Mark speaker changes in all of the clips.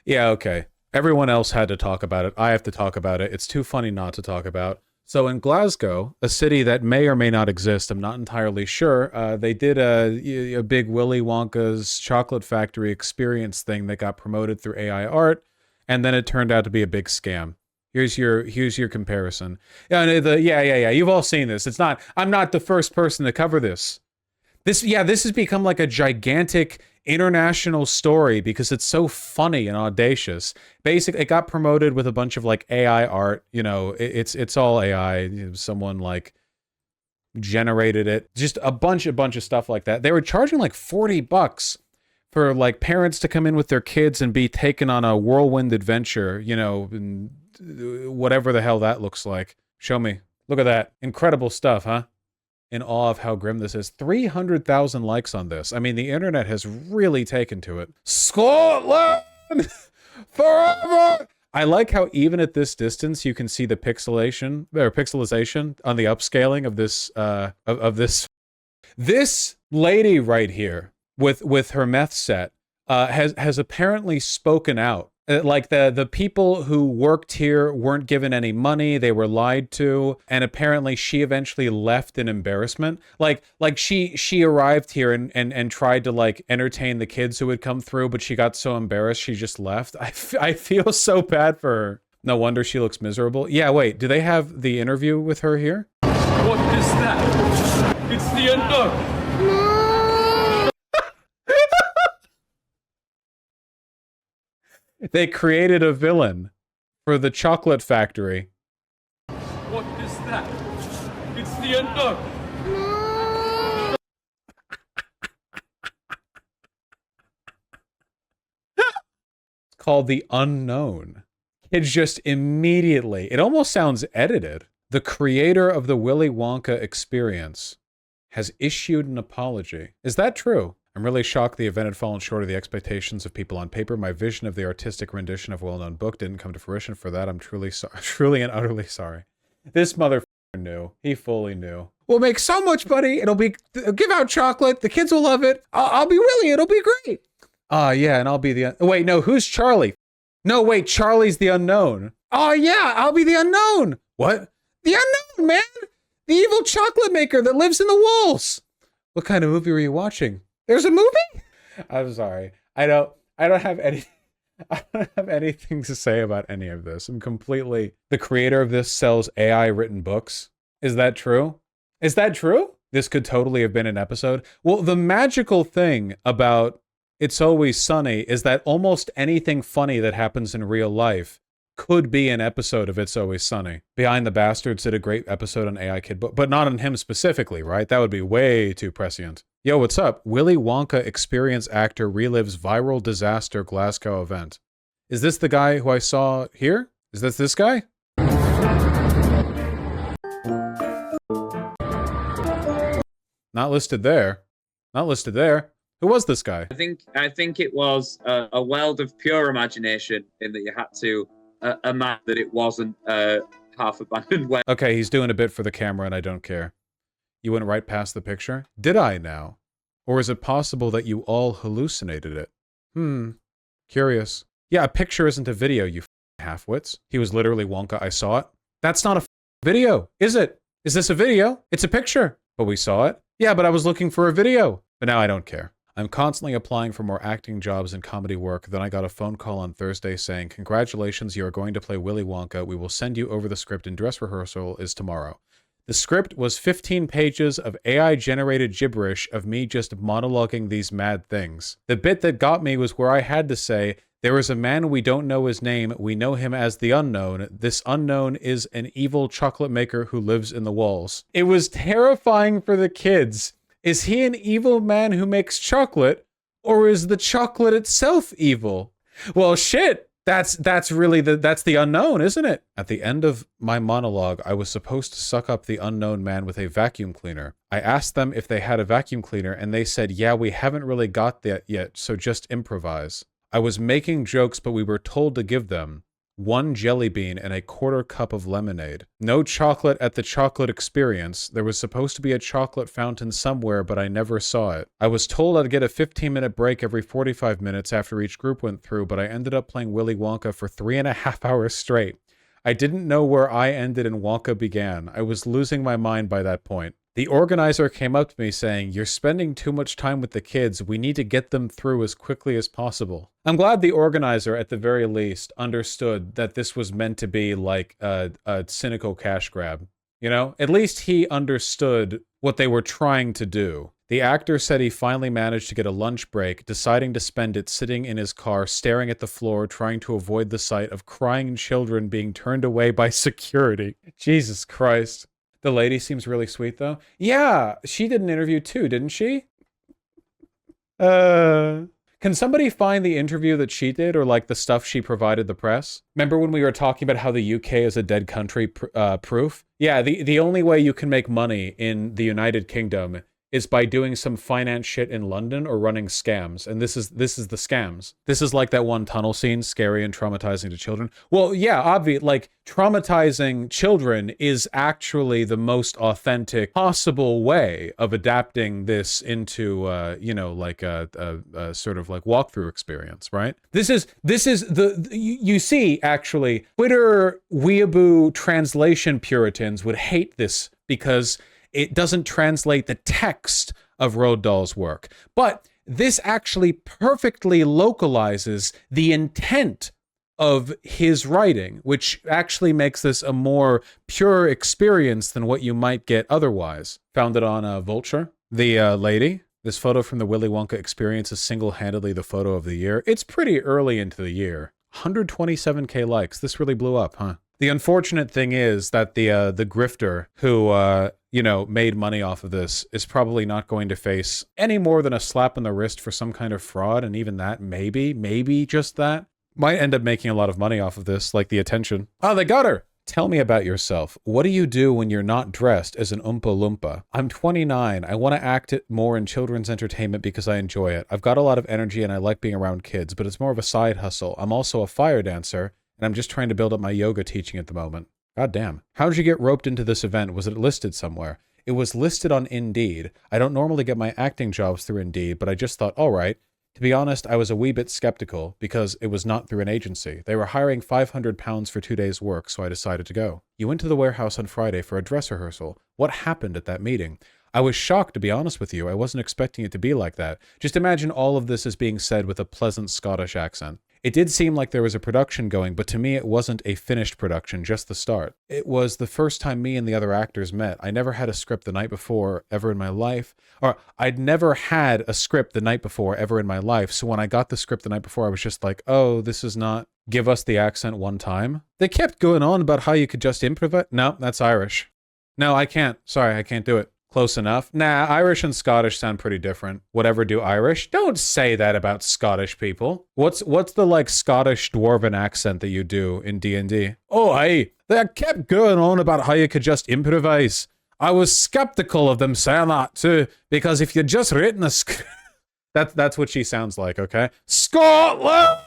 Speaker 1: Yeah, okay. Everyone else had to talk about it. I have to talk about it. It's too funny not to talk about. So in Glasgow, a city that may or may not exist, I'm not entirely sure, they did a big Willy Wonka's chocolate factory experience thing that got promoted through AI art, and then it turned out to be a big scam. Here's your comparison. Yeah. You've all seen this. It's not. I'm not the first person to cover this. This has become like a gigantic international story because it's so funny and audacious. Basically, it got promoted with a bunch of like AI art. You know, it's all AI. Someone like generated it. Just a bunch of stuff like that. They were charging like $40 for like parents to come in with their kids and be taken on a whirlwind adventure. You know, and whatever the hell that looks like. Show me. Look at that. Incredible stuff, huh? In awe of how grim this is. 300,000 likes on this. I mean, the internet has really taken to it. Scotland forever. I like how even at this distance you can see the pixelation or pixelization on the upscaling of this of this lady right here with her meth set has apparently spoken out. Like the people who worked here weren't given any money, they were lied to, and apparently she eventually left in embarrassment. Like she arrived here and tried to like entertain the kids who had come through, but she got so embarrassed she just left. I feel so bad for her. No wonder she looks miserable. Yeah, wait, do they have the interview with her here?
Speaker 2: What is that? It's the unknown.
Speaker 1: They created a villain for the chocolate factory.
Speaker 2: What is that? It's the unknown.
Speaker 1: It's called The Unknown. Kids just immediately, it almost sounds edited. The creator of the Willy Wonka experience has issued an apology. Is that true? I'm really shocked the event had fallen short of the expectations of people on paper. My vision of the artistic rendition of a well-known book didn't come to fruition. For that, I'm truly sorry. Truly and utterly sorry. This motherfucker knew. He fully knew. We'll make so much money. It'll give out chocolate. The kids will love it. I'll be Willy. It'll be great. Yeah, and I'll be the... Wait, no, who's Charlie? No, wait, Charlie's the unknown. Oh, yeah, I'll be the unknown. What? The unknown, man. The evil chocolate maker that lives in the walls. What kind of movie were you watching? There's a movie? I'm sorry. I don't have anything to say about any of this. I'm completely... The creator of this sells AI written books. Is that true? Is that true? This could totally have been an episode. Well, the magical thing about It's Always Sunny is that almost anything funny that happens in real life could be an episode of It's Always Sunny. Behind the Bastards did a great episode on AI Kid, but not on him specifically, right? That would be way too prescient. Yo, what's up? Willy Wonka experience actor relives viral disaster Glasgow event. Is this the guy who I saw here? Is this guy? Not listed there. Not listed there. Who was this guy?
Speaker 3: I think it was a world of pure imagination in that you had to imagine that it wasn't half abandoned.
Speaker 1: Okay, he's doing a bit for the camera and I don't care. You went right past the picture? Did I now? Or is it possible that you all hallucinated it? Curious. Yeah, a picture isn't a video, you half-wits. He was literally Wonka, I saw it. That's not a video, is it? Is this a video? It's a picture. But we saw it? Yeah, but I was looking for a video. But now I don't care. I'm constantly applying for more acting jobs and comedy work. Then I got a phone call on Thursday saying, congratulations, you are going to play Willy Wonka. We will send you over the script and dress rehearsal is tomorrow. The script was 15 pages of AI-generated gibberish of me just monologuing these mad things. The bit that got me was where I had to say, there is a man we don't know his name. We know him as the unknown. This unknown is an evil chocolate maker who lives in the walls. It was terrifying for the kids. Is he an evil man who makes chocolate, or is the chocolate itself evil? Well, shit. That's really that's the unknown, isn't it? At the end of my monologue, I was supposed to suck up the unknown man with a vacuum cleaner. I asked them if they had a vacuum cleaner, and they said, yeah, we haven't really got that yet, so just improvise. I was making jokes, but we were told to give them. 1 jelly bean, and a quarter cup of lemonade. No chocolate at the chocolate experience. There was supposed to be a chocolate fountain somewhere, but I never saw it. I was told I'd get a 15-minute break every 45 minutes after each group went through, but I ended up playing Willy Wonka for 3.5 hours straight. I didn't know where I ended and Wonka began. I was losing my mind by that point. The organizer came up to me saying, "You're spending too much time with the kids. We need to get them through as quickly as possible." I'm glad the organizer, at the very least, understood that this was meant to be like a cynical cash grab. You know? At least he understood what they were trying to do. The actor said he finally managed to get a lunch break, deciding to spend it sitting in his car, staring at the floor, trying to avoid the sight of crying children being turned away by security. Jesus Christ. The lady seems really sweet, though. Yeah, she did an interview too, didn't she? Can somebody find the interview that she did, or like the stuff she provided the press? Remember when we were talking about how the UK is a dead country proof? Yeah, the only way you can make money in the United Kingdom is by doing some finance shit in London or running scams. And this is the scams. This is like that one tunnel scene, scary and traumatizing to children. Well, yeah, obvious, like traumatizing children is actually the most authentic possible way of adapting this into, you know, like a sort of like walkthrough experience, right? This is you see, actually, Twitter weeaboo translation Puritans would hate this because it doesn't translate the text of Roald Dahl's work. But this actually perfectly localizes the intent of his writing, which actually makes this a more pure experience than what you might get otherwise. Found it on Vulture. The lady, this photo from the Willy Wonka experience is single-handedly the photo of the year. It's pretty early into the year. 127K likes. This really blew up, huh? The unfortunate thing is that the grifter who, you know, made money off of this is probably not going to face any more than a slap on the wrist for some kind of fraud, and even that, maybe just that, might end up making a lot of money off of this, like the attention. Oh, they got her! Tell me about yourself. What do you do when you're not dressed as an Oompa Loompa? I'm 29. I want to act it more in children's entertainment because I enjoy it. I've got a lot of energy and I like being around kids, but it's more of a side hustle. I'm also a fire dancer, and I'm just trying to build up my yoga teaching at the moment. God damn. How did you get roped into this event? Was it listed somewhere? It was listed on Indeed. I don't normally get my acting jobs through Indeed, but I just thought, all right. To be honest, I was a wee bit skeptical because it was not through an agency. They were hiring £500 for 2 days' work, so I decided to go. You went to the warehouse on Friday for a dress rehearsal. What happened at that meeting? I was shocked, to be honest with you. I wasn't expecting it to be like that. Just imagine all of this is being said with a pleasant Scottish accent. It did seem like there was a production going, but to me it wasn't a finished production, just the start. It was the first time me and the other actors met. I never had a script the night before ever in my life. Or I'd never had a script the night before ever in my life. So when I got the script the night before, I was just like, oh, this is not give us the accent one time. They kept going on about how you could just improvise. No, that's Irish. No, I can't. Sorry, I can't do it. Close enough. Nah, Irish and Scottish sound pretty different. Whatever do Irish? Don't say that about Scottish people. What's the like Scottish dwarven accent that you do in D&D? Oh, hey, they kept going on about how you could just improvise. I was skeptical of them saying that too, because if you'd just written a that's what she sounds like, okay? Scotland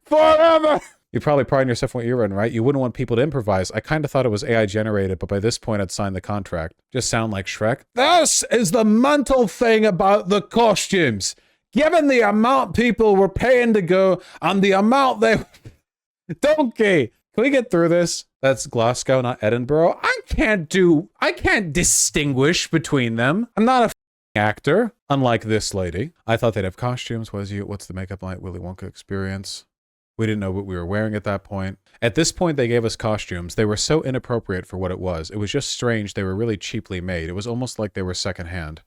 Speaker 1: forever! You're probably priding yourself on what you're in, right? You wouldn't want people to improvise. I kind of thought it was AI generated, but by this point I'd signed the contract. Just sound like Shrek. This is the mental thing about the costumes. Given the amount people were paying to go and the amount they... Donkey! Can we get through this? That's Glasgow, not Edinburgh. I can't distinguish between them. I'm not a actor, unlike this lady. I thought they'd have costumes. What's the makeup like? Willy Wonka experience. We didn't know what we were wearing at that point. At this point, they gave us costumes. They were so inappropriate for what it was. It was just strange. They were really cheaply made. It was almost like they were secondhand.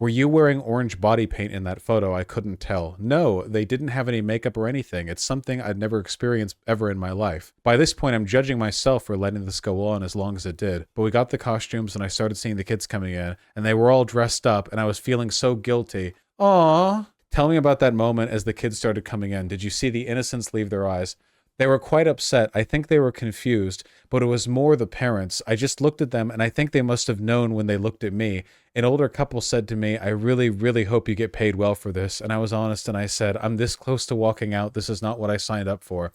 Speaker 1: Were you wearing orange body paint in that photo? I couldn't tell. No, they didn't have any makeup or anything. It's something I'd never experienced ever in my life. By this point, I'm judging myself for letting this go on as long as it did. But we got the costumes and I started seeing the kids coming in and they were all dressed up and I was feeling so guilty. Aww. Tell me about that moment as the kids started coming in. Did you see the innocence leave their eyes? They were quite upset. I think they were confused, but it was more the parents. I just looked at them and I think they must have known when they looked at me. An older couple said to me, I really, really hope you get paid well for this. And I was honest and I said, I'm this close to walking out. This is not what I signed up for.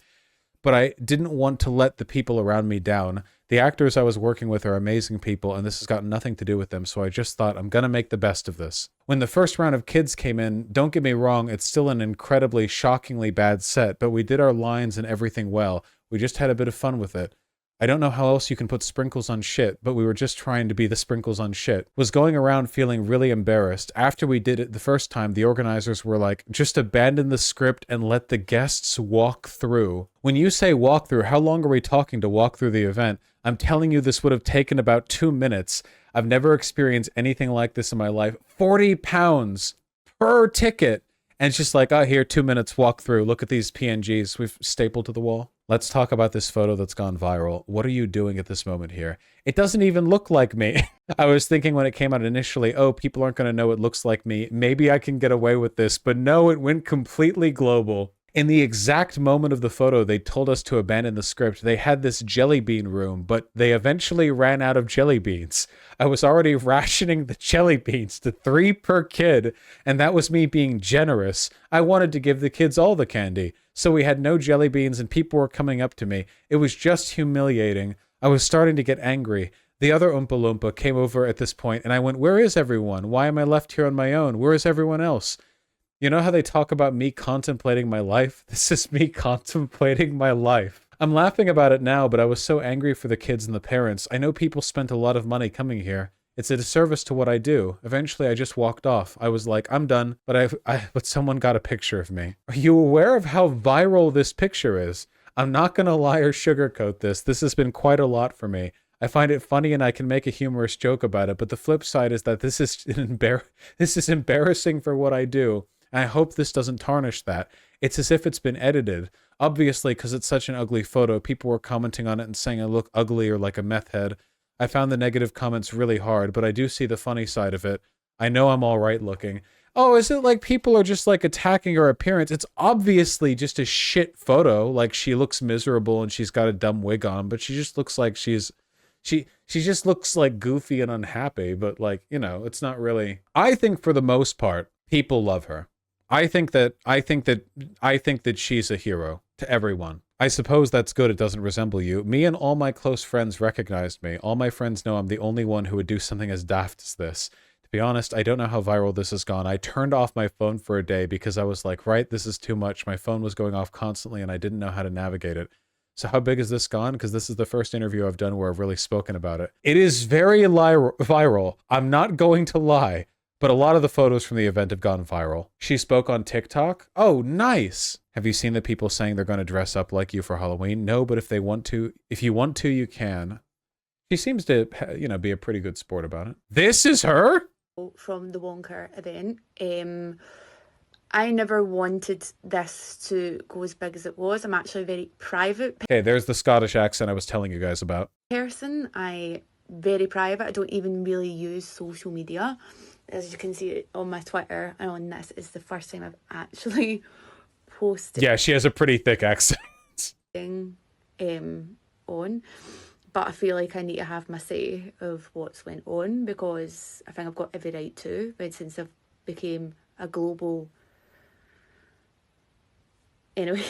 Speaker 1: but I didn't want to let the people around me down. The actors I was working with are amazing people, and this has got nothing to do with them, so I just thought I'm gonna make the best of this. When the first round of kids came in, don't get me wrong, it's still an incredibly, shockingly bad set, but we did our lines and everything well. We just had a bit of fun with it. I don't know how else you can put sprinkles on shit, but we were just trying to be the sprinkles on shit. Was going around feeling really embarrassed. After we did it the first time, the organizers were like, just abandon the script and let the guests walk through. When you say walk through, how long are we talking to walk through the event? I'm telling you this would have taken about 2 minutes. I've never experienced anything like this in my life. 40 pounds per ticket. And it's just like, oh, here, 2 minutes, walk through. Look at these PNGs we've stapled to the wall. Let's talk about this photo that's gone viral. What are you doing at this moment here? It doesn't even look like me. I was thinking when it came out initially, oh, people aren't going to know it looks like me. Maybe I can get away with this. But no, it went completely global. In the exact moment of the photo, they told us to abandon the script. They had this jelly bean room, but they eventually ran out of jelly beans. I was already rationing the jelly beans to 3 per kid, and that was me being generous. I wanted to give the kids all the candy. So we had no jelly beans and people were coming up to me. It was just humiliating. I was starting to get angry. The other Oompa Loompa came over at this point and I went, where is everyone? Why am I left here on my own? Where is everyone else? You know how they talk about me contemplating my life? This is me contemplating my life. I'm laughing about it now, but I was so angry for the kids and the parents. I know people spent a lot of money coming here. It's a disservice to what I do. Eventually, I just walked off. I was like, I'm done, but someone got a picture of me. Are you aware of how viral this picture is? I'm not gonna lie or sugarcoat this. This has been quite a lot for me. I find it funny and I can make a humorous joke about it, but the flip side is that this is embarrassing for what I do. And I hope this doesn't tarnish that. It's as if it's been edited. Obviously, because it's such an ugly photo, people were commenting on it and saying I look ugly or like a meth head. I found the negative comments really hard, but I do see the funny side of it. I know I'm all right looking. Oh, is it like people are just like attacking her appearance? It's obviously just a shit photo. Like she looks miserable and she's got a dumb wig on, but she just looks like she just looks like goofy and unhappy, but like, you know, it's not really. I think for the most part, people love her. I think that she's a hero to everyone. I suppose that's good it doesn't resemble you. Me and all my close friends recognized me. All my friends know I'm the only one who would do something as daft as this. To be honest, I don't know how viral this has gone. I turned off my phone for a day because I was like, right, this is too much. My phone was going off constantly and I didn't know how to navigate it. So how big has this gone? Because this is the first interview I've done where I've really spoken about it. It is very viral. I'm not going to lie. But a lot of the photos from the event have gone viral. She spoke on TikTok. Oh, nice. Have you seen the people saying they're going to dress up like you for Halloween? No, but if you want to, you can. She seems to, you know, be a pretty good sport about it. This is her?
Speaker 4: From the Wonka event. I never wanted this to go as big as it was. I'm actually a very private
Speaker 1: Okay, there's the Scottish accent I was telling you guys about.
Speaker 4: person. Very private. I don't even really use social media. As you can see on my Twitter and on this, is the first time I've actually posted.
Speaker 1: Yeah, she has a pretty thick accent.
Speaker 4: On, but I feel like I need to have my say of what's went on because I think I've got every right to. But since I've became a global, anyway,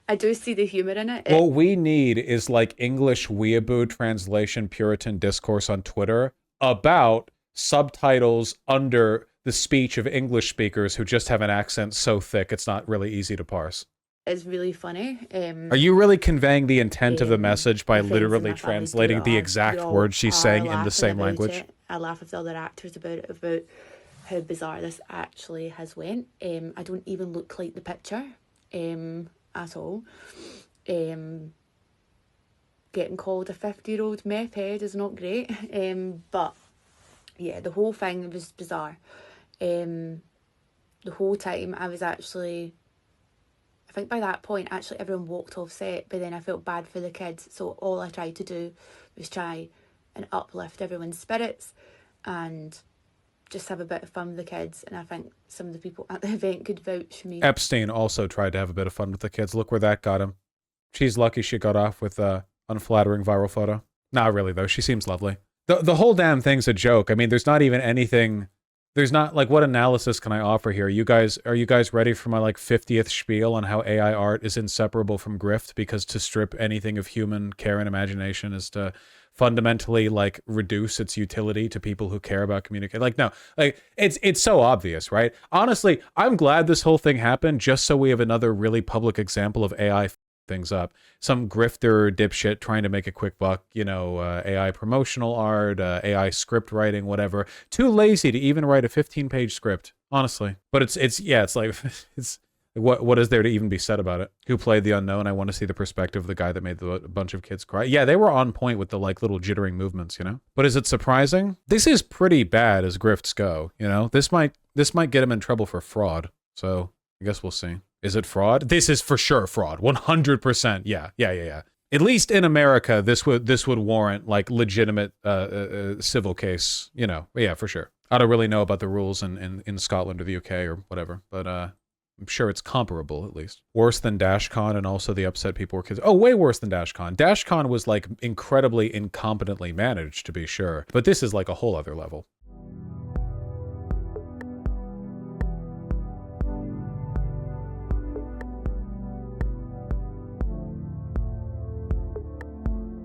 Speaker 4: I do see the humour in it.
Speaker 1: What we need is like English weeaboo translation Puritan discourse on Twitter about subtitles under the speech of English speakers who just have an accent so thick it's not really easy to parse.
Speaker 4: It's really funny.
Speaker 1: Are you really conveying the intent of the message by literally translating the exact words she's saying in the same language?
Speaker 4: I laugh with the other actors about it, about how bizarre this actually has went. I don't even look like the picture at all. Getting called a 50-year-old meth head is not great. But yeah, the whole thing was bizarre. The whole time I was actually, I think by that point actually everyone walked off set, but then I felt bad for the kids, so all I tried to do was try and uplift everyone's spirits and just have a bit of fun with the kids, and I think some of the people at the event could vouch for me.
Speaker 1: Epstein also tried to have a bit of fun with the kids. Look where that got him. She's lucky she got off with a unflattering viral photo. Not really though, she seems lovely. The whole damn thing's a joke. I mean, there's not even anything There's not like, what analysis can I offer here? Are you guys ready for my like 50th spiel on how AI art is inseparable from grift? Because to strip anything of human care and imagination is to fundamentally like reduce its utility to people who care about communicating. Like, no, like it's so obvious, right? Honestly, I'm glad this whole thing happened just so we have another really public example of AI things up. Some grifter dipshit trying to make a quick buck, you know, AI promotional art, AI script writing, whatever. Too lazy to even write a 15-page script, honestly. But it's like, it's what is there to even be said about it? Who played the unknown? I want to see the perspective of the guy that made a bunch of kids cry. Yeah, they were on point with the like little jittering movements, you know? But is it surprising? This is pretty bad as grifts go, you know? This might get him in trouble for fraud. So I guess we'll see. Is it fraud? This is for sure fraud. 100%. Yeah. At least in America, this would warrant like legitimate civil case, you know. Yeah, for sure. I don't really know about the rules in Scotland or the UK or whatever, but I'm sure it's comparable at least. Worse than DashCon and also the upset people were kids. Oh, way worse than DashCon. DashCon was like incredibly incompetently managed, to be sure. But this is like a whole other level.